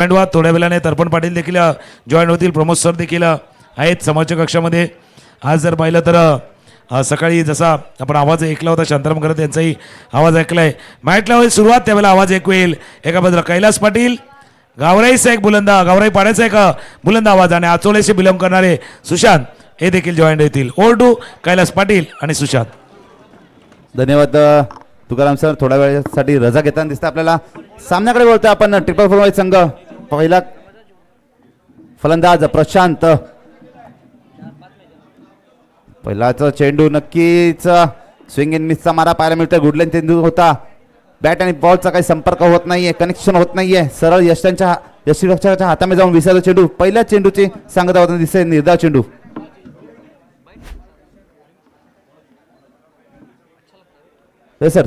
थोड्या वेळाने तर्पण पाटील देखील जॉईन होतील. प्रमोद सर देखील आहेत समोरच्या कक्षामध्ये. आज जर पाहिलं तर सकाळी जसा आपण आवाज ऐकला होता शांताराम करत यांचाही आवाज ऐकलाय. मॅचला होईल सुरुवात त्यावेळेला आवाज ऐकू येईल. एका बाजूला कैलास पाटील गावराईचा एक बुलंदा गावराई पाड्याचा एक बुलंद आवाज आणि आचोलेशी बिलॉंग करणारे सुशांत हे देखील जॉईन होतील. ओव्हर टू कैलास पाटील आणि सुशांत. धन्यवाद तुकाराम सर. थोड्या वेळासाठी रजा घेताना दिसतं आपल्याला. सामन्याकडे बोलतोय आपण. ट्रिपल फॉर्मॅट संघ पहिला फलंदाज प्रशांत. पहिलाच चेंडू नक्कीच स्विंग इन मिसचा मारा पाहायला मिळतोय. गुडलेन चेंडू होता. बॅट आणि बॉलचा काही संपर्क होत नाहीये, कनेक्शन होत नाहीये. सरळ यष्टीरक्षकाच्या हातामध्ये जाऊन विसरला चेंडू. पहिल्या चेंडूची सांगता होताना दिसते निर्धाव चेंडू. सर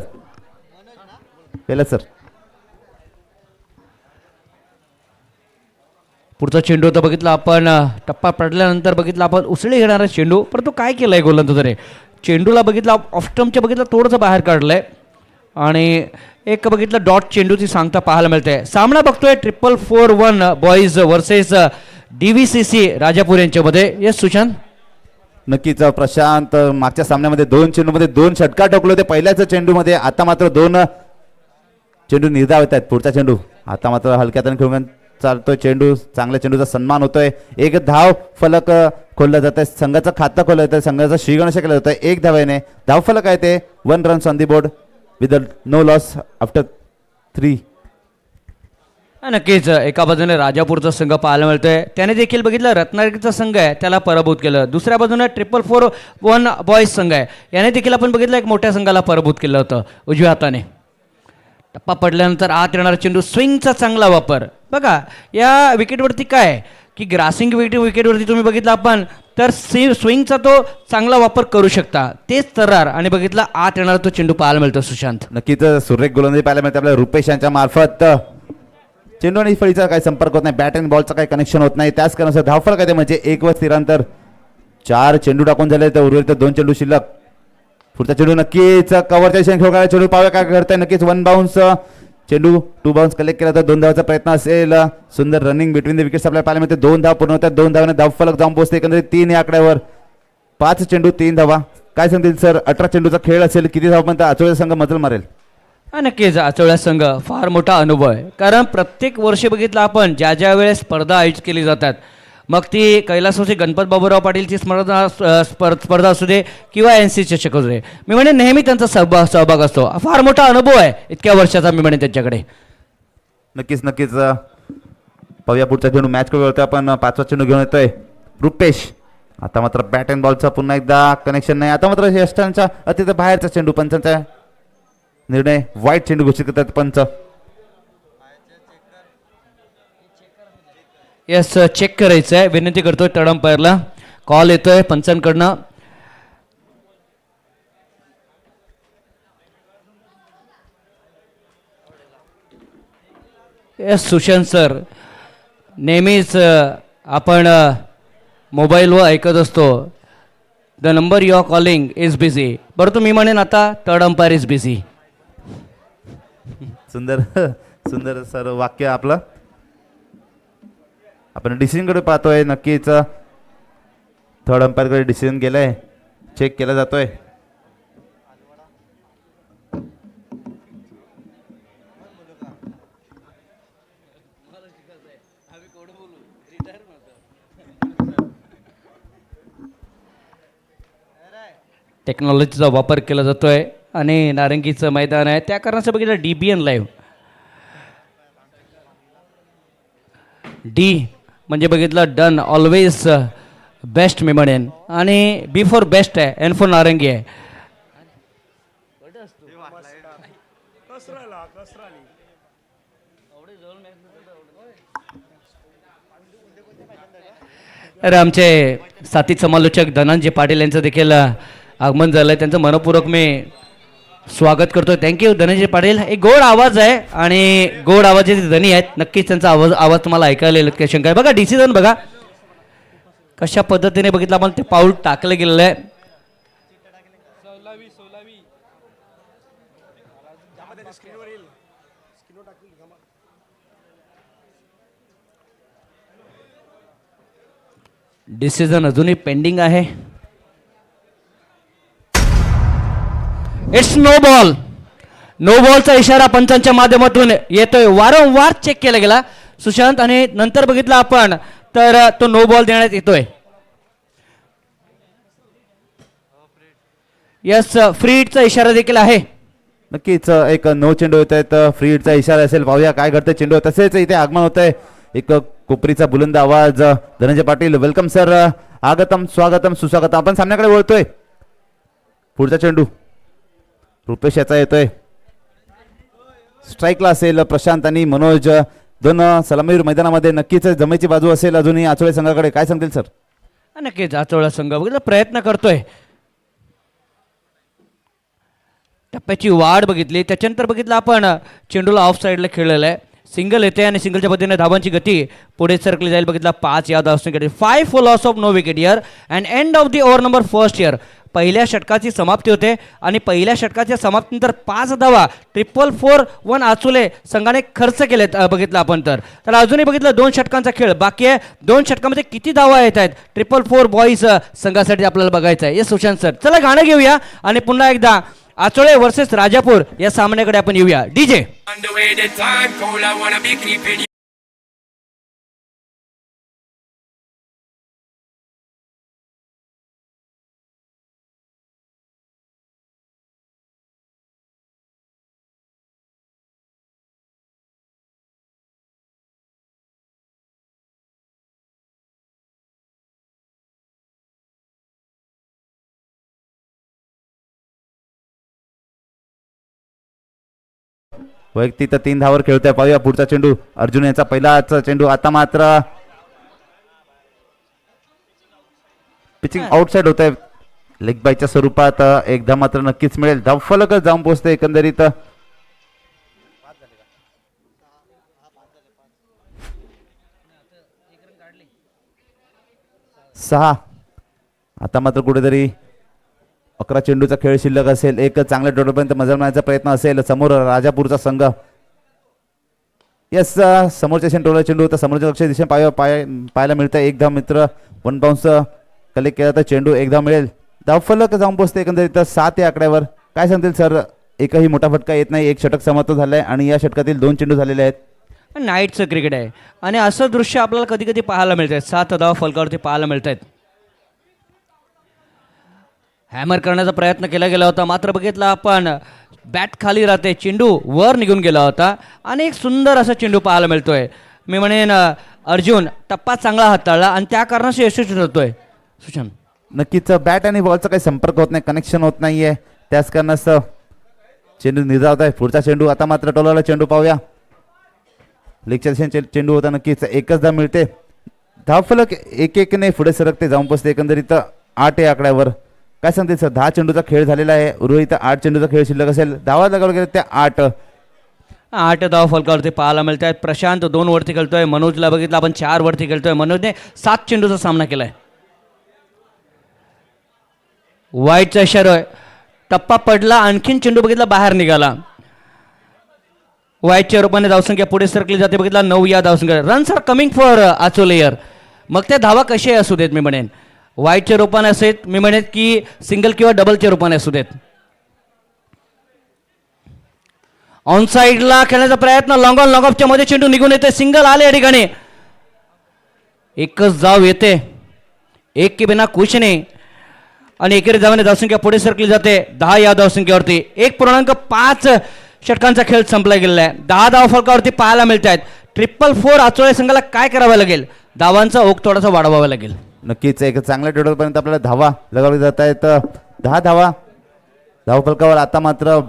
पहिला सर पुढचा चेंडू तर बघितला आपण. टप्पा पडल्यानंतर बघितला आपण उसळी घेणारा चेंडू. परंतु काय केलंय गोलंदाजाने, चेंडूला बघितला ऑफस्टमच्या बघितलं थोडंसं बाहेर काढलंय आणि एक बघितलं डॉट चेंडूची सांगता पाहायला मिळते. सामना बघतोय 441 बॉईज वर्सेस DVCC राजापूर यांच्यामध्ये. येस सुशांत. नक्कीच प्रशांत मागच्या सामन्यामध्ये 2 चेंडूमध्ये 2 षटकार ठोकले होते पहिल्याच चेंडूमध्ये. आता मात्र 2 चेंडू निर्धाव येत आहेत. पुढचा चेंडू आता मात्र हलक्यात खेळून चालतोय चेंडू. चांगल्या चेंडूचा सन्मान होतोय. एक धाव फलक खोललं जात आहे. संघाचं खातं खोललं जातं. संघाचं श्रीगणेश केलं जातं. 1 धावेने धाव फलक आहे ते 1 runs on the board with no loss after 3. नक्कीच एका बाजूने राजापूरचा संघ पाहायला मिळतोय. त्याने देखील बघितलं रत्नागिरीचा संघ आहे त्याला पराभूत केलं. दुसऱ्या बाजूने 441 बॉईज संघ आहे याने देखील आपण बघितलं एक मोठ्या संघाला पराभूत केलं होतं उजव्या हाताने. टप्पा पडल्यानंतर आत येणारा चेंडू स्विंगचा चांगला वापर. बघा या विकेटवरती काय आहे की ग्रासिंग विकेटवरती तुम्ही बघितलं आपण तर स्विंगचा तो चांगला वापर करू शकता. तेच तरार आणि बघितला आत येणारा तो चेंडू पाहायला मिळतो सुशांत. नक्कीच सुरेख गोलंदाजी पाहायला मिळते आपल्याला रुपेश यांच्या मार्फत. चेंडू आणि फळीचा काही संपर्क होत नाही. बॅट अँड बॉलचा काही कनेक्शन होत नाही. त्याच कारणासाठी धावफलक आहे ते म्हणजे 1 व स्थिरांतर. 4 चेंडू टाकून झाले तर उर्वरित 2 चेंडू शिल्लक. पुढचा चेंडू नक्कीच कव्हरच्या दिशेने खेळ करायला चेंडू पाहूया काय करताय. नक्कीच 1 बाउन्स चेंडू 2 बाउन्स कलेक्ट केला तर 2 धावाचा प्रयत्न असेल. सुंदर रनिंग बिटवीन द विकेट्स आपल्याला पाहायला मिळते. 2 धाव पूर्ण होतात. 2 धावाने धावफलक जाऊन पोहोचते. एकंदरीत 3 या आकड्यावर. 5 चेंडू 3 धावा. काय सांगतील सर 18 चेंडूचा खेळ असेल किती धावपर्यंत आचोळे संघ मजल मारेल. नक्कीच आचवड्या संघ फार मोठा अनुभव आहे कारण प्रत्येक वर्षी बघितलं आपण ज्या ज्या वेळेस स्पर्धा आयोजित केली जातात मग ती कैलासवासी गणपत बाबूराव पाटीलची स्पर्धा असू दे किंवा NC चषक असू दे मी म्हणे नेहमी त्यांचा सहभाग असतो. फार मोठा अनुभव आहे इतक्या वर्षाचा मी म्हणे त्यांच्याकडे. नक्कीच पाहूया पुढचा चेंडू मॅच कडे वळतोय आपण. 5वा चेंडू घेऊन येतोय रुपेश. आता मात्र बॅट अँड बॉलचा पुन्हा एकदा कनेक्शन नाही. आता मात्र यष्टांच्या अतिशय बाहेरचा चेंडू. पंचांचा निर्णय वाईट चेंडू घोषित करतात पंच. येस चेक करायचं आहे. विनंती करतोय थर्ड अंपायरला. कॉल येतोय पंचांकडनं. येस सुशांत सर नेहमीच आपण मोबाईलवर ऐकत असतो the number you are calling is busy. बरं तुम्ही म्हणेन आता थर्ड अंपायर इज बिझी. सुंदर सर वाक्य आपलं. आपण डिसिजनकडे पाहतोय. नक्कीच थर्ड अंपायरकडे डिसिजन गेलंय. चेक केला जातोय. टेक्नॉलॉजीचा वापर केला जातोय आणि नारंगीचं मैदान आहे त्या कारणाचं बघितलं DBN लाईव्ह. डी म्हणजे बघितलं डन ऑलवेज बेस्ट मी म्हणेन आणि B फॉर बेस्ट आहे N फॉर नारंगी आहे. अरे आमचे साथी समालोचक धनंजय पाटील यांचं देखील आगमन झालंय. त्यांचं मनपूर्वक मी स्वागत करतोय. थँक्यू धनंजय पाटील. एक गोड आवाज आहे आणि गोड आवाजाचे धनी आहेत. नक्कीच त्यांचा आवाज तुम्हाला ऐकायला येईल काही शंका आहे. बघा डिसिजन बघा कशा पद्धतीने बघितलं आपण ते पाऊल टाकलं गेलेलं आहे. डिसिजन अजूनही पेंडिंग आहे. It's no ball. नो बॉलचा इशारा पंचांच्या माध्यमातून येतोय. वारंवार चेक केला गेला सुशांत आणि नंतर बघितलं आपण तर तो नो बॉल देण्यात येतोय. यस, फ्री हिटचा इशारा देखील आहे. नक्कीच एक नो चेंडू येत आहेत. फ्री हिटचा इशारा असेल. पाहूया काय घडतंय चेंडू. तसेच इथे आगमन होत आहे एक कोपरीचा बुलंद आवाज. Dhananjay Patil welcome sir. आगतम स्वागतम सुस्वागतम. आपण सामन्याकडे वळतोय. पुढचा चेंडू रुपेश याचा येतोय. स्ट्राईकला असेल प्रशांत आणि मनोज. दोन सलामीवीर मैदानामध्ये. नक्कीच जमेची बाजू असेल अजूनही आचोळे संघाकडे. काय सांगतील सर? नक्कीच आचवळा संघ बघितलं प्रयत्न करतोय. टप्प्याची वाढ बघितली त्याच्यानंतर बघितलं आपण चेंडूला ऑफ साईडला खेळलेलं आहे. सिंगल येते आणि सिंगलच्या पद्धतीने धावांची गती पुढे सरकली जाईल. बघितला 5 या धावसंख्येसाठी 5 for loss of no wicket here and end of the over number first here. पहिल्या षटकाची समाप्ती होते आणि पहिल्या षटकाच्या समाप्तीनंतर 5 धावा 4-4-1 आचोले संघाने खर्च केलेत. बघितलं आपण तर अजूनही बघितलं 2 षटकांचा खेळ बाकी आहे. 2 षटकामध्ये किती धावा येत आहेत 4-4 बॉईज संघासाठी आपल्याला बघायचं आहे. ये सुशांत सर चला गाणं घेऊया आणि पुन्हा एकदा आचोळे वर्सेस राजापूर या सामन्याकडे आपण येऊया. DJ On the way the time cold, I wanna be keeping you. वैयक्तिक तर 3 धावावर खेळतोय. पाहूया पुढचा चेंडू. अर्जुन यांचा पहिलाच चेंडू. आता मात्र पिचिंग आउटसाइड होत आहे. लेग बायच्या स्वरूपात एक धाव मात्र नक्कीच मिळेल. धावफलक जाऊन पोहोचते एकंदरीत 6. आता मात्र कुठेतरी 11 चेंडूचा खेळ शिल्लक असेल. एक चांगल्या टोटलपर्यंत मजलण्याचा प्रयत्न असेल. समोर राजापूरचा संघ. यस, समोरच्या चेंडूला चेंडू होता. समोरच्या लक्ष दिशेने पाहायला मिळतं. एक धाव मित्र 1 बाउन्स कलेक्ट केला तर चेंडू एक धाव मिळेल. धावफलक जाऊन पोहोचते एकंदरीत 7 या आकड्यावर. काय सांगतील सर? एकही मोठा फटका येत नाही. एक षटक समाप्त झालंय आणि या षटकातील 2 चेंडू झालेले आहेत. नाईटचं क्रिकेट आहे आणि असं दृश्य आपल्याला कधी कधी पाहायला मिळत आहेत. 7 धावा फलकावरती पाहायला मिळत आहेत. हॅमर करण्याचा प्रयत्न केला गेला होता मात्र बघितला आपण बॅट खाली राहते. चेंडू वर निघून गेला होता आणि एक सुंदर असा चेंडू पाहायला मिळतोय. मी म्हणेन अर्जुन टप्पा चांगला हाताळला आणि त्या कारणाशी यशस्वी ठरतोय. सुशांत नक्कीच बॅट आणि बॉलचा काही संपर्क होत नाही. कनेक्शन होत नाहीये. त्याच कारणास्तव चेंडू निर्धावत आहे. पुढचा चेंडू. आता मात्र टोलाला चेंडू पाहूया. लेगच्या दिशेने चेंडू होता. नक्कीच एकच धाव मिळते. धावफलक 1-1ने पुढे सरकते जाऊन पोचते एकंदरीत 8 या आकड्यावर. काय सांगते सर? 10 चेंडूचा खेळ झालेला आहे. उर्वरित 8 चेंडूचा खेळ शिल्लक असेल. धावा लगावल्या गेल्या त्या 8 धावा फलकावरती पाहायला मिळत आहेत. प्रशांत 2 वरती खेळतोय. मनोजला बघितलं आपण 4 वरती खेळतोय. मनोजने 7 चेंडूचा सामना केलाय. वाईटचा इशारा आहे. टप्पा पडला. आणखीन चेंडू बघितला बाहेर निघाला. वाईटच्या रूपाने धावसंख्या पुढे सरकली जाते. बघितला 9 या धावसंख्या. रन्स आर कमिंग फॉर आचोलेयर. मग त्या धावा कशाही असू देत मी म्हणेन. वाईटच्या रूपाने असेल मी म्हणेन की सिंगल किंवा डबलच्या रूपाने असू देत. ऑन साईडला खेळण्याचा प्रयत्न. लॉंग ऑन लॉंग ऑफच्या मध्ये चेंडू निघून येते. सिंगल आले या ठिकाणी. एकच धाव येते. एक के बिना कुछ नाही आणि एकेरी धावाने धावसंख्या पुढे सरकली जाते 10 या धावसंख्येवरती. 1.5 षटकांचा खेळ संपला गेलेला आहे. 10 धाव फलकावरती पाहायला मिळत आहेत. 4-4 आचोळे संघाला काय करावं लागेल? धावांचा ओघ थोडासा वाढवावा लागेल. नक्कीच एक चांगल्या टोटलपर्यंत आपल्याला धावा लगावली जात आहेत. 10 धावा धावफलकावर. आता मात्र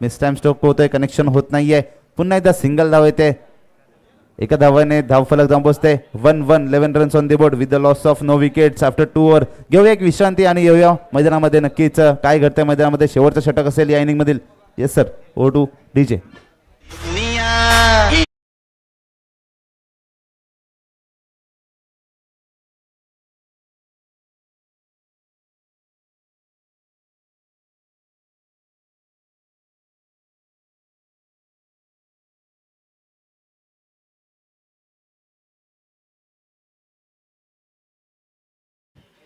मिस टाइम स्ट्रोक होतोय. कनेक्शन होत नाहीये. पुन्हा एकदा सिंगल धाव येते. एका धावाने धावफलक जाऊन पोहोचते. 1-1 11 runs on the board with the loss of no wickets after 2 over. घेऊया एक विश्रांती आणि येऊया मैदानामध्ये. नक्कीच काय घडतंय मैदानामध्ये. शेवटचं षटक असेल या इनिंग मधील. Yes sir. Oh to DJ.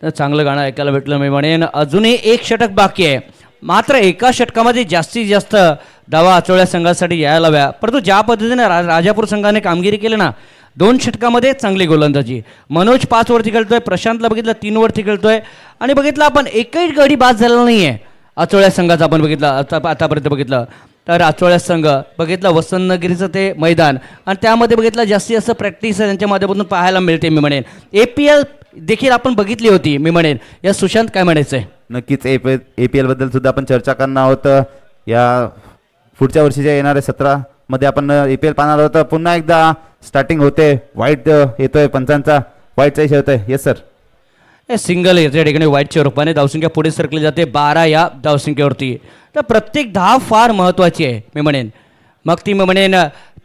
तर चांगलं गाणं ऐकायला भेटलं मी म्हणेन. अजूनही एक षटक बाकी आहे, मात्र एका षटकामध्ये जास्तीत जास्त धावा आचोळ्या संघासाठी यायला हव्या. परंतु ज्या पद्धतीने राजापूर संघाने कामगिरी केली ना, 2 षटकामध्ये चांगली गोलंदाजी. मनोज 5 वरती खेळतोय, प्रशांतला बघितलं 3 वरती खेळतोय, आणि बघितलं आपण एकही गडी बाद झालेला नाही आहे आचोळ्या संघाचा. आपण बघितलं आतापर्यंत बघितलं तर आचोळ्या संघ बघितलं वसंतनगरीचं ते मैदान, आणि त्यामध्ये बघितलं जास्तीत जास्त प्रॅक्टिस त्यांच्या माध्यमातून पाहायला मिळते मी म्हणेन. APL देखील आपण बघितली होती मी म्हणेन. या सुशांत काय म्हणायचं आहे? नक्कीच APL बद्दल सुद्धा आपण चर्चा करणार आहोत. या पुढच्या वर्षीच्या येणाऱ्या 17 मध्ये आपण APL पाहणार आहोत. पुन्हा एकदा स्टार्टिंग होते, वाईट येतोय पंचांचा, वाईटचा इशा होतोय. Yes sir. सिंगल या ठिकाणी वाईटच्या रूपाने धावसंख्या पुढे सरकली जाते 12 या धावसंख्येवरती. तर प्रत्येक धाव फार महत्त्वाची आहे मी म्हणेन. मग ती मी म्हणेन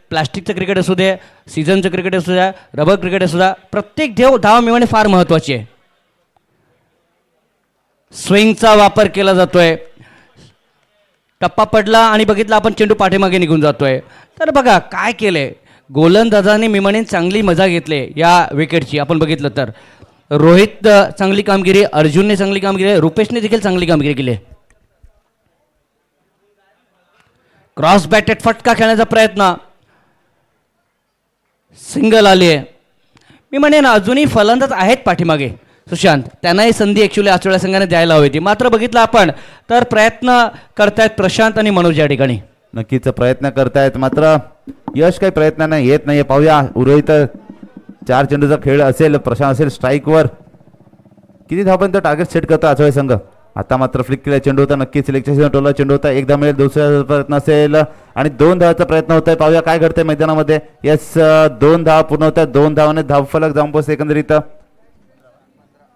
प्लास्टिकचं क्रिकेट असू दे, सीझनचं क्रिकेट असू द्या, रबर क्रिकेट असू द्या, प्रत्येक धाव मी म्हणेन फार महत्त्वाची आहे. स्विंगचा वापर केला जातोय, टप्पा पडला आणि बघितला आपण चेंडू पाठीमागे निघून जातोय. तर बघा काय केलंय गोलंदाजाने मी म्हणेन, चांगली मजा घेतली या विकेटची. आपण बघितलं तर रोहित चांगली कामगिरी, अर्जुनने चांगली कामगिरी, रुपेशने देखील चांगली कामगिरी केली. क्रॉस बॅटेड फटका खेळण्याचा प्रयत्न, सिंगल आली आहे. मी म्हणेन अजूनही फलंदाज आहेत पाठीमागे सुशांत, त्यांनाही संधी ॲक्च्युली आचोळ्या संघाने द्यायला हवी होती. मात्र बघितलं आपण तर प्रयत्न करतायत प्रशांत आणि मनोज या ठिकाणी. नक्कीच प्रयत्न करतायत, मात्र यश काही प्रयत्नांना येत नाहीये. पाहूया उर्वरित 4 चेंडूचा खेळ असेल, प्रशांत असेल स्ट्राईकवर, किती धावपर्यंत टार्गेट सेट करतो आचोळे संघ. आता मात्र फ्लिक केला चेंडू होता, नक्कीच सिलेक्शन टोला चेंडू होता, एकदा मिळेल, दुसरा प्रयत्न असेल आणि 2 धावाचा प्रयत्न होत आहे. पाहूया काय घडतंय मैदानामध्ये. येस, 2 धावा पूर्ण होत आहेत. 2 धावाने धावफलक जाऊन पोहोचते एकंदरीत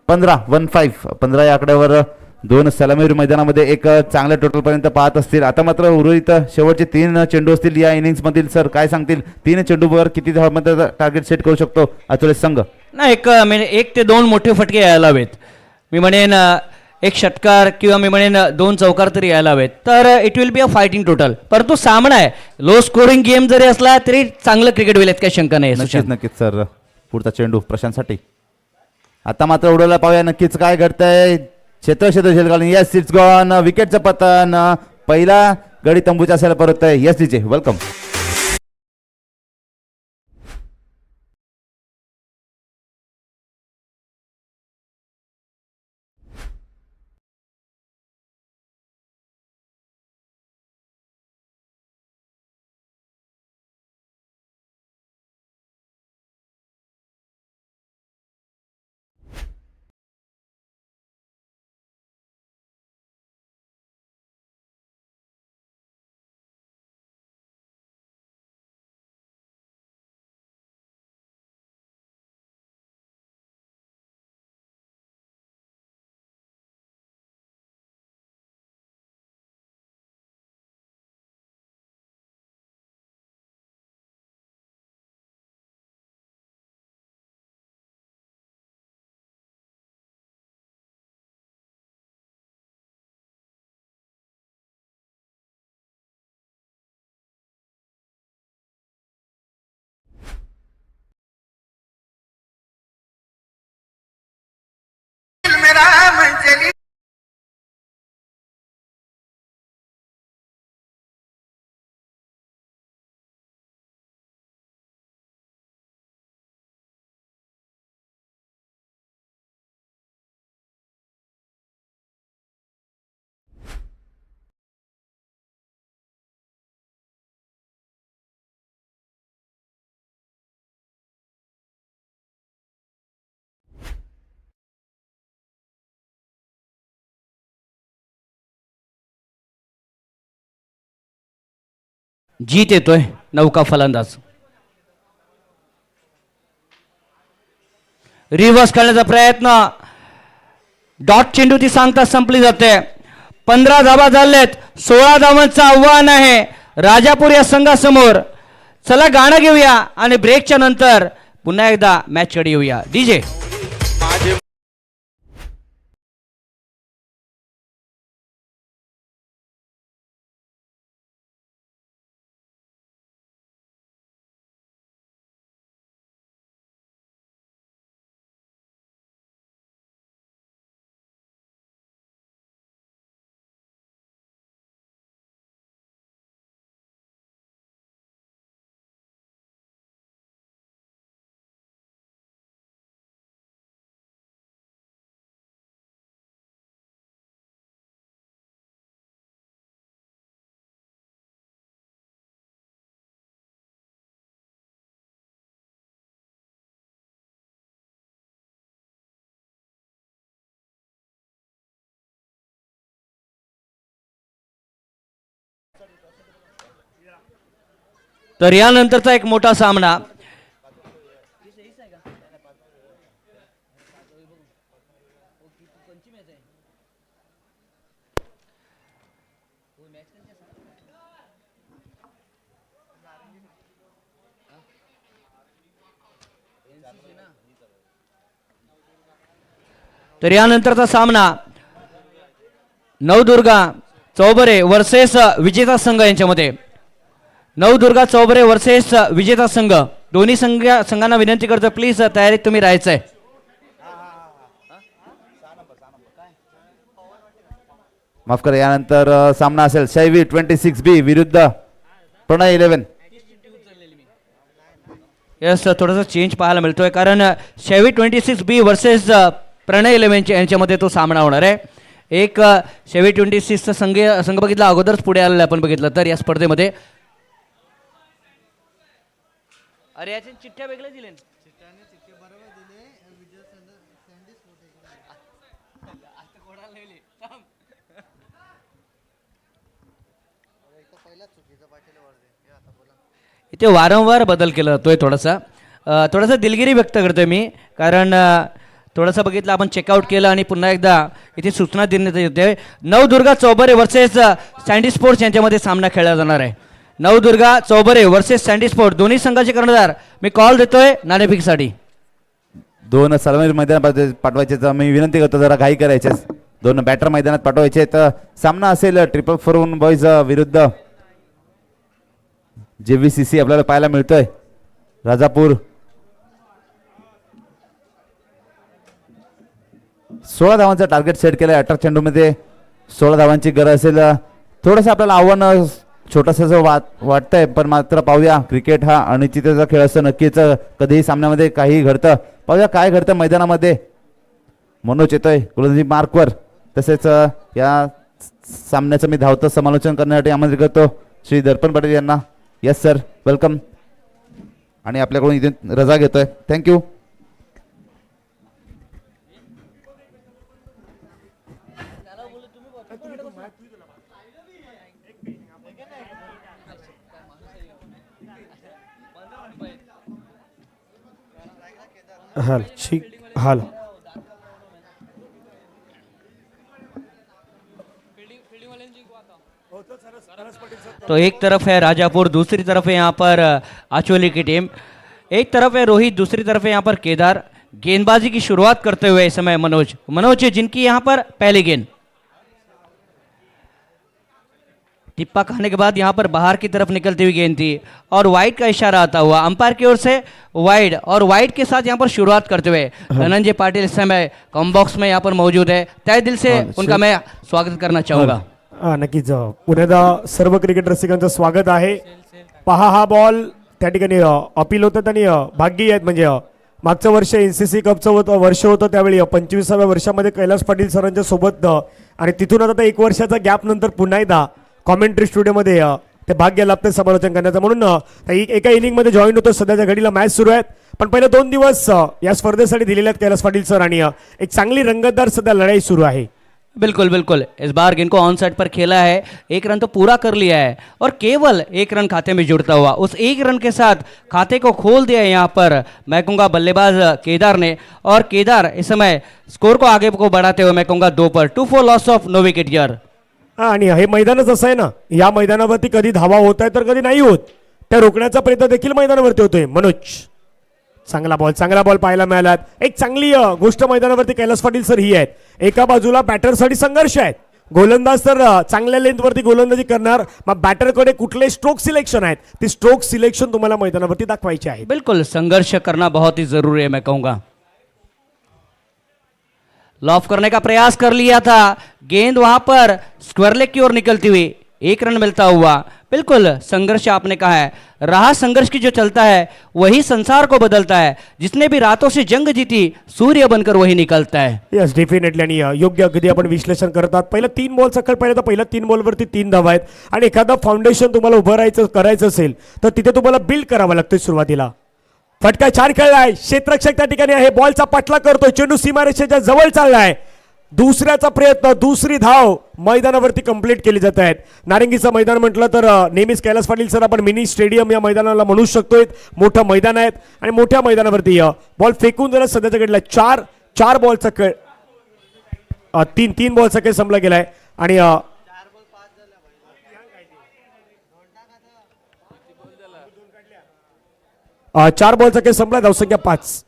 15 या आकड्यावर. 2 सलामीवीर मैदानामध्ये एक चांगल्या टोटल पर्यंत पाहत असतील. आता मात्र उर्वरित शेवटचे 3 चेंडू असतील या इनिंग्स मधील. सर काय सांगतील, 3 चेंडूवर किती धावांमध्ये टार्गेट सेट करू शकतो आचोळे संघ? नाही, 1 ते 2 मोठे फटके यायला हवेत मी म्हणेन. 1 षटकार किंवा मी म्हणेन 2 चौकार तरी यायला हवेत, तर it will be a fighting total. परंतु सामना आहे, लो स्कोरिंग गेम जरी असला तरी चांगलं क्रिकेट होईल, काही शंका नाही. नक्कीच नक्कीच सर. पुढचा चेंडू प्रशांतसाठी. आता मात्र उडवला, पाहूया नक्कीच काय घडतंय. क्षेत्र झेल घालून, येस इट्स गॉन. विकेटचं पतन, पहिला गडी तंबूच्या असायला परत आहे. Yes DJ welcome. जीत येतोय नौका फलंदाज. रिव्हर्स करण्याचा प्रयत्न, डॉट चेंडू ती सांगता संपली जाते. 15 धावा झालेत, 16 धावांचं आव्हान आहे राजापूर या संघासमोर. चला गाणं घेऊया आणि ब्रेकच्या नंतर पुन्हा एकदा मॅच कडे येऊया. डीजे तर यानंतरचा एक मोठा सामना तर यानंतरचा सामना नवदुर्गा चौबरे वर्सेस विजेता संघ यांच्यामध्ये. नवदुर्गा चौबरे वर्सेस विजेता संघ. दोन्ही संघांना विनंती करतो प्लीज तयारीत तुम्ही राहायचंय. माफ करा, यानंतर सामना असेल शैवी 26B विरुद्ध प्रणय 11. यस थोडासा चेंज पाहायला मिळतोय कारण शेवी 26B वर्सेस प्रणय 11 यांच्यामध्ये तो सामना होणार आहे. एक शेवी 26चा संघ बघितला अगोदरच पुढे आलेला आपण बघितलं तर या स्पर्धेमध्ये. अरे याच्या चिठ्ठ्या वेगळ्या दिल्या. इथे वारंवार बदल केला जातोय. थोडासा दिलगिरी व्यक्त करतोय मी कारण थोडंसं बघितलं आपण चेकआउट केलं आणि पुन्हा एकदा इथे सूचना देण्यात येते. नवदुर्गा चौबरे वर्सेस सँडी स्पोर्ट्स यांच्यामध्ये सामना खेळला जाणार आहे. नवदुर्गा चौबरे वर्सेस सँडी स्पोर्ट दोन्ही संघाचे कर्णधार मी कॉल देतोय नाणेफेकीसाठी. दोन सलामी मैदानात पाठवायचे तर मी विनंती करतो जरा घाई करायचे. दोन बॅटर मैदानात पाठवायचे. तर सामना असेल 444 बॉईज विरुद्ध JVCC आपल्याला पाहायला मिळतोय राजापूर. 16 धावांचा टार्गेट सेट केलाय. 18 चेंडूमध्ये 16 धावांची गरज असेल. थोडंसं आपल्याला आव्हान छोटंसं वाटतंय पण मात्र पाहूया. क्रिकेट हा अनिश्चिततेचा खेळ असतो. नक्कीच कधीही सामन्यामध्ये काही घडतं. पाहूया काय घडतं मैदानामध्ये. मनोज येतोय गोलंदाजी मार्कवर. तसेच या सामन्याचं मी धावतं समालोचन करण्यासाठी आमंत्रित करतो श्री दर्पण पाटील यांना. Yes sir, welcome. आणि आपल्याकडून इथे रजा घेतोय. थँक्यू. हाल ठीक हाल. तो एक तरफ है राजापुर, दूसरी तरफ है यहाँ पर आचोली की टीम. एक तरफ है रोहित, दूसरी तरफ है यहाँ पर केदार. गेंदबाजी की शुरुआत करते हुए इस समय मनोज जिनकी यहाँ पर पहली गेंद. टिप्पा खाने के बाद यहाँ पर बाहर की तरफ निकलती हुई गेंद थी और वाइड का इशारा आता हुआ अंपायर की ओर से वाइड. और वाइड के साथ यहाँ पर शुरुआत करते हुए धनंजय पाटिल इस समय कॉम बॉक्स में यहाँ पर मौजूद है. तहे दिल से उनका मैं स्वागत करना चाहूंगा. नक्कीच पुन्हा सर्व क्रिकेट रसिकांचं स्वागत आहे. पहा हा बॉल त्या ठिकाणी अपील होतं आणि भाग्य आहेत. म्हणजे मागचं वर्ष NCC कपचं वर्ष होतं त्यावेळी 25व्या वर्षामध्ये कैलास पाटील सरांच्या सोबत आणि तिथून आता 1 वर्षाचा गॅप नंतर पुन्हा एकदा कॉमेंट्री स्टुडिओमध्ये ते भाग्य लाभते समालोचन करण्याचं. म्हणून एका इनिंगमध्ये जॉईन होतो. सध्याच्या घडीला मॅच सुरू आहेत पण पहिले 2 दिवस या स्पर्धेसाठी दिलेले आहेत कैलास पाटील सर आणि एक चांगली रंगतदार सध्या लढाई सुरू आहे. बिल्कुल इस बार गेंद को ऑन साइड पर खेला है. 1 रन तो पूरा कर लिया है और केवल 1 रन खाते में जुड़ता हुआ उस 1 रन के साथ खाते को खोल दिया है यहाँ पर मैं कहूँगा बल्लेबाज केदार ने. और केदार इस समय स्कोर को आगे को बढ़ाते हुए मैं कहूँगा 2 पर 2 for loss of no wicket here. आणि हे मैदानच असं आहे ना, या मैदानावरती कधी धावा होत आहे तर कधी नाही होत. त्या रोखण्याचा प्रयत्न देखील मैदानावरती होतोय. मनोज चांगला बॉल पाहायला मिळाला. एक चांगली गोष्ट मैदानावरती कैलास पाटील सर ही आहेत. एका बाजूला बॅटरसाठी संघर्ष आहेत. गोलंदाज तर चांगल्या लेंथवरती गोलंदाजी करणार. मग बॅटरकडे कुठले स्ट्रोक सिलेक्शन आहेत ते स्ट्रोक सिलेक्शन तुम्हाला मैदानावरती दाखवायचे आहे. बिल्कुल संघर्ष करना बहुत ही जरूरी है मैं कहूँगा. लॉफ करने का प्रयास कर लिया था. गेंद वहां पर स्क्वायर लेग की ओर निकलती हुई 1 रन मिलता हुआ. बिल्कुल संघर्ष आपने कहा है. रहा संघर्ष की जो चलता है वही संसार को बदलता है. जिसने भी रातों से जंग जीती सूर्य बनकर वही निकलता है. Yes definitely. आणि योग्य अगदी आपण विश्लेषण करतात. पहिला 3 बॉल सकाळ पाहिलं तर पहिल्या 3 बॉलवरती 3 धावा आहेत. आणि एखादा फाउंडेशन तुम्हाला उभं करायचं असेल तर तिथे तुम्हाला बिल्ड करावं लागतं सुरुवातीला. फटका 4 खेळलाय. क्षेत्ररक्षक त्या ठिकाणी आहे. बॉलचा पाठला करतोय. चेंडू सीमारेषेच्या जवळ चाललाय. दुसऱ्याचा प्रयत्न, दुसरी धाव मैदानावरती कंप्लीट केली जात आहेत. नारिंगीचं मैदान म्हटलं तर नेहमीच कैलास पाटील सर आपण मिनी स्टेडियम या मैदानाला म्हणू शकतोय. मोठं मैदान आहेत आणि मोठ्या मैदानावरती बॉल फेकून जरा सध्याच्या घडला चार बॉलचा खेळ, तीन बॉलचा खेळ संपला गेलाय आणि 4 बॉलचा खेळ संपला. धावसंख्या 5.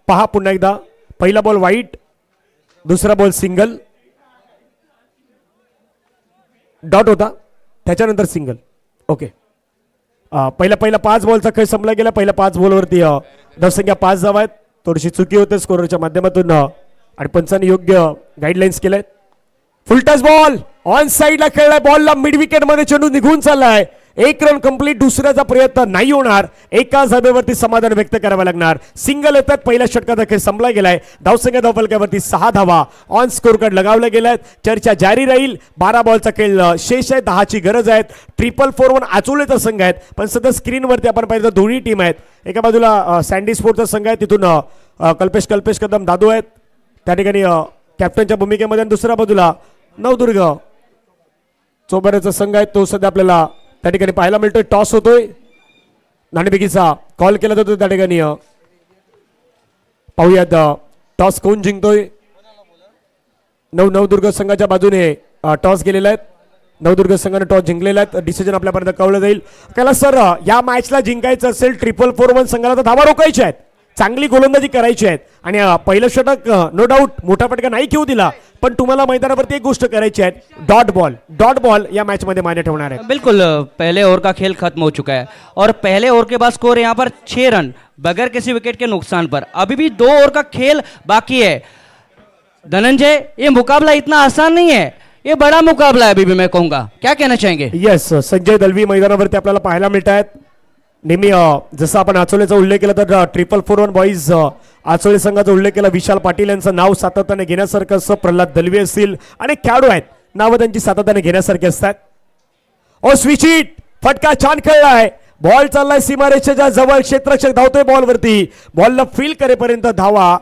पहा पुन्हा एकदा, पहिला बॉल वाईट, दुसरा बॉल सिंगल, डॉट होता, त्याच्यानंतर सिंगल. ओके, पहिला 5 बॉलचा खेळ संपला गेला. पहिल्या 5 बॉलवरती धावसंख्या 5 धावा आहेत. थोडीशी चुकी होते स्कोरच्या माध्यमातून आणि पंचांनी योग्य गाईडलाईन्स केल्यात. फुलटस बॉल ऑन साईडला खेळलाय, बॉलला मिड विकेट मध्ये चेंडू निघून चाललाय. 1 रन कंप्लीट. दुसऱ्याचा प्रयत्न नाही होणार. एकाच धाब्यावरती समाधान व्यक्त करावं लागणार. सिंगल येतात. पहिल्या षटकाचा खेळ संपला गेलाय. धावसंख्या धावफलकावरती 6 धावा ऑन स्कोर कार्ड लगावल्या गेल्यात. चर्चा जारी राहील. 12 बॉलचा खेळ शेष आहे. 10ची गरज आहे. 4-4-1 आचोलेचा संघ आहेत, पण सध्या स्क्रीनवरती आपण पाहिलं दोन्ही टीम आहेत. एका बाजूला सँडी स्पोर्टचा संघ आहे, तिथून कल्पेश कदम दादू आहेत त्या ठिकाणी कॅप्टनच्या भूमिकेमध्ये, आणि दुसऱ्या बाजूला नवदुर्ग चोबाऱ्याचा संघ आहे, तो सध्या आपल्याला त्या ठिकाणी पाहायला मिळतोय. टॉस होतोय, नाणेफेकीचा कॉल केला जातो त्या ठिकाणी. पाहूयात टॉस कोण जिंकतोय. नवदुर्ग संघाच्या बाजूने टॉस गेलेला आहे. नवदुर्ग संघाने टॉस जिंकलेला आहे. डिसिजन आपल्यापर्यंत कळलं जाईल. त्याला सर या मॅचला जिंकायचं असेल 4-4-1 संघाला तर धावा रोखायच्या आहेत, चांगली गोलंदाजी करायची आहेत आणि पहिलं षटक नो डाऊट मोठा फटका नाही घेऊ दिला, पण तुम्हाला मैदानावरती एक गोष्ट करायची आहे, डॉट बॉल या मैच मध्ये मान्य ठेवणार आहे. बिल्कुल, पहले ओवर का खेल खत्म हो चुका है और पहले ओवर के बाद स्कोर यहाँ पर 6 रन बगैर किसी विकेट के नुकसान पर. अभी भी 2 ओवर का खेल बाकी है. धनंजय, ये मुकाबला इतना आसान नहीं है, ये बड़ा मुकाबला है. अभी भी मैं कहूंगा, क्या कहना चाहेंगे. येस, संजय दलवी मैदानावरती आपल्याला पाहायला मिळत आहेत. नेहमी जसं आपण आचोलेचा उल्लेख केला तर 4-4-1 बॉईज आचोले संघाचा उल्लेख केला. विशाल पाटील यांचं नाव सातत्याने घेण्यासारखं असं, प्रल्हाद दलवी असतील, अनेक खेळाडू आहेत नावं त्यांची सातत्याने घेण्यासारखी असतात. ओ स्विच हिट, फटका छान खेळलाय. बॉल चाललाय सीमारेषेच्या जवळ, क्षेत्ररक्षक धावतोय बॉलवरती. बॉलला फील करेपर्यंत धावा,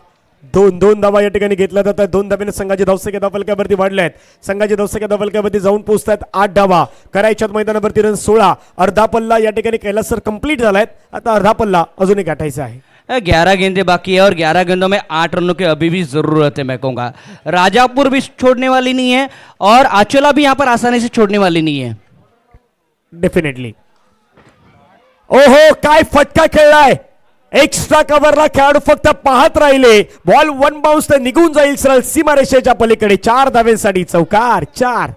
दोन धावा या ठिकाणी घेतल्या जातात. 2 धाब्याने संघाची धावसंख्या धावफलकावरती वाढल्यात. संघाची धावसंख्या धावफलकावरती जाऊन पोहोचतात 8 धावा. करायच्यात मैदानावरती रन 16. अर्धा पल्ला या ठिकाणी कैलास सर कंप्लीट झालाय. आता अर्धा पल्ला अजूनही गाठायचा आहे. 11 गेंदें बाकी है और 11 गेंदों में 8 रनों की अभी भी जरूरत है. मैं कहूंगा राजापुर भी छोड़ने वाली नहीं है और आचोला भी यहाँ पर आसानी से छोड़ने वाली नहीं है. डेफिनेटली. ओहो, काय फटका खेळलाय. एक्स्ट्रा कव्हरला खेळाडू फक्त पाहत राहिले. बॉल 1 बाउन्स तर निघून जाईल सरळ सीमारेषेच्या पलीकडे. 4 धाव्यांसाठी चौकार. 4.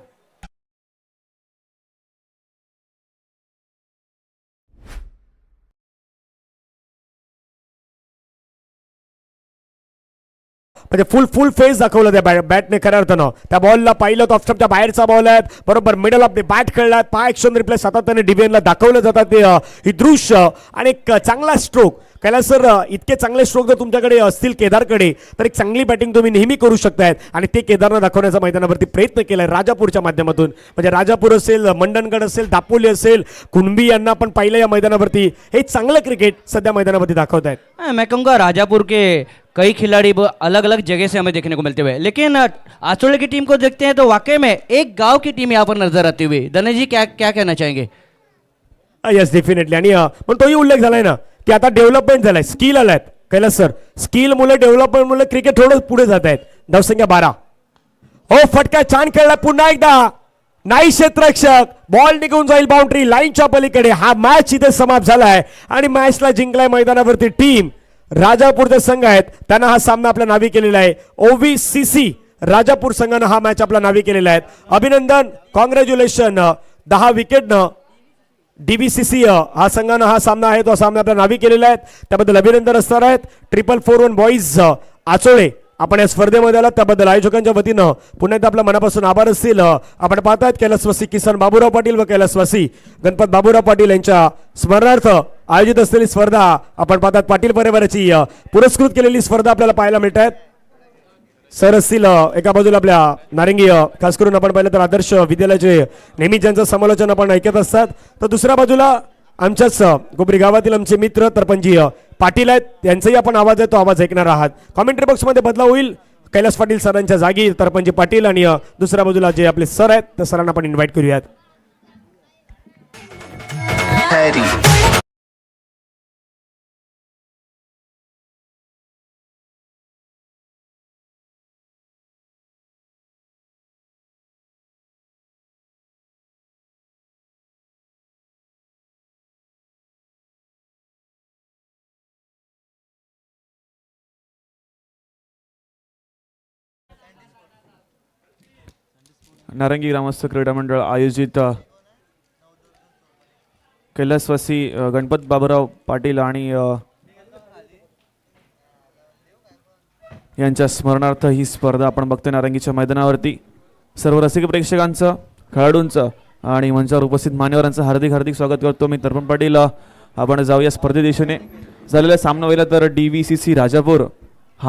म्हणजे फुल फेस दाखवलं त्या बॅटने खऱ्या अर्थानं. त्या बॉलला पाहिलं तर ऑफस्टॉपच्या बाहेरचा बॉल आहे, बरोबर मिडल ऑफ द बॅट खेळलाय. पाय ऍक्शन रिप्ले सातत्याने डिव्हिजनला दाखवलं जातात. ही दृश्य आणि एक चांगला स्ट्रोक. कैलास सर, इतके चांगले स्ट्रोक जर तुमच्याकडे असतील केदारकडे तर एक चांगली बॅटिंग तुम्ही नेहमी करू शकतायत आणि ते केदारनं दाखवण्याचा मैदानावरती प्रयत्न केलाय राजापूरच्या माध्यमातून. म्हणजे राजापूर असेल, मंडणगड असेल, दापोली असेल, कुणबी यांना पण पाहिलं या मैदानावरती. हे चांगलं क्रिकेट सध्या मैदानावरती दाखवत आहेत. मैं कहूँगा राजापुर के कई खिलाड़ी अलग अलग जगह से हमें देखने को मिलते हुए, लेकिन आचोले की टीम को देखते हैं तो वाकई में एक गांव की टीम यहाँ पर नजर आती हुई. धनंजय जी, क्या कहना चाहेंगे. Yes, definitely. आणि पण तोही उल्लेख झालाय ना की आता डेव्हलपमेंट झालाय, स्किल आलाय. कैलास सर, स्किल मुळे, डेव्हलपमेंट मुळे क्रिकेट थोडं पुढे जात आहेत. धावसंख्या 12. हो, फटका छान खेळला पुन्हा एकदा. नाही क्षेत्ररक्षक, बॉल निघून जाईल बाउंड्री लाईनच्या पलीकडे. हा मॅच इथे समाप्त झालाय आणि मॅचला जिंकलाय मैदानावरती टीम राजापूरचे संघ आहेत. त्यांना हा सामना आपल्या नावी केलेला आहे. OVCC राजापूर संघानं हा मॅच आपल्या नावी केलेला आहे. अभिनंदन, कॉंग्रॅच्युलेशन. 10 विकेटनं DVCC हा संघानं हा सामना आहे तो सामना आपल्या नावी केलेला आहे, त्याबद्दल अभिनंदन असणार आहेत. 4-4-1 बॉईज आचोळे आपण या स्पर्धेमध्ये आलात त्याबद्दल आयोजकांच्या वतीनं पुन्हा एकदा आपल्या मनापासून आभार असतील. आपण पाहतायत कैलासवासी किसन बाबूराव पाटील व कैलासवासी गणपत बाबूराव पाटील यांच्या स्मरणार्थ आयोजित असलेली स्पर्धा आपण पाहतात. पाटील परिवाराची पुरस्कृत केलेली स्पर्धा आपल्याला पाहायला मिळत आहेत. सर असतील एका बाजूला आपल्या नारंगी खास करून आपण पाहिलं तर आदर्श विद्यालयाचे नेहमी ज्यांचं समालोचन आपण ऐकत असतात, तर दुसऱ्या बाजूला आमच्याच गोबरी गावातील आमचे मित्र तरपंजी पाटील आहेत, त्यांचाही आपण आवाज आहे तो आवाज ऐकणार आहात. कॉमेंट्री बॉक्समध्ये बदलाव होईल. कैलास पाटील सरांच्या जागी तरपंजी पाटील आणि दुसऱ्या बाजूला जे आपले सर आहेत त्या सरांना आपण इन्व्हाइट करूयात. नारंगी ग्रामस्थ क्रीडा मंडळ आयोजित कैलासवासी गणपत बाबूराव पाटील आणि यांच्या स्मरणार्थ ही स्पर्धा आपण बघतोय नारंगीच्या मैदानावरती. सर्व रसिक प्रेक्षकांचं, खेळाडूंचं आणि मंचावर उपस्थित मान्यवरांचं हार्दिक हार्दिक स्वागत करतो मी तरपण पाटील. आपण जाऊया स्पर्धे दिशेने. झालेला सामना पहिला तर DVCC राजापूर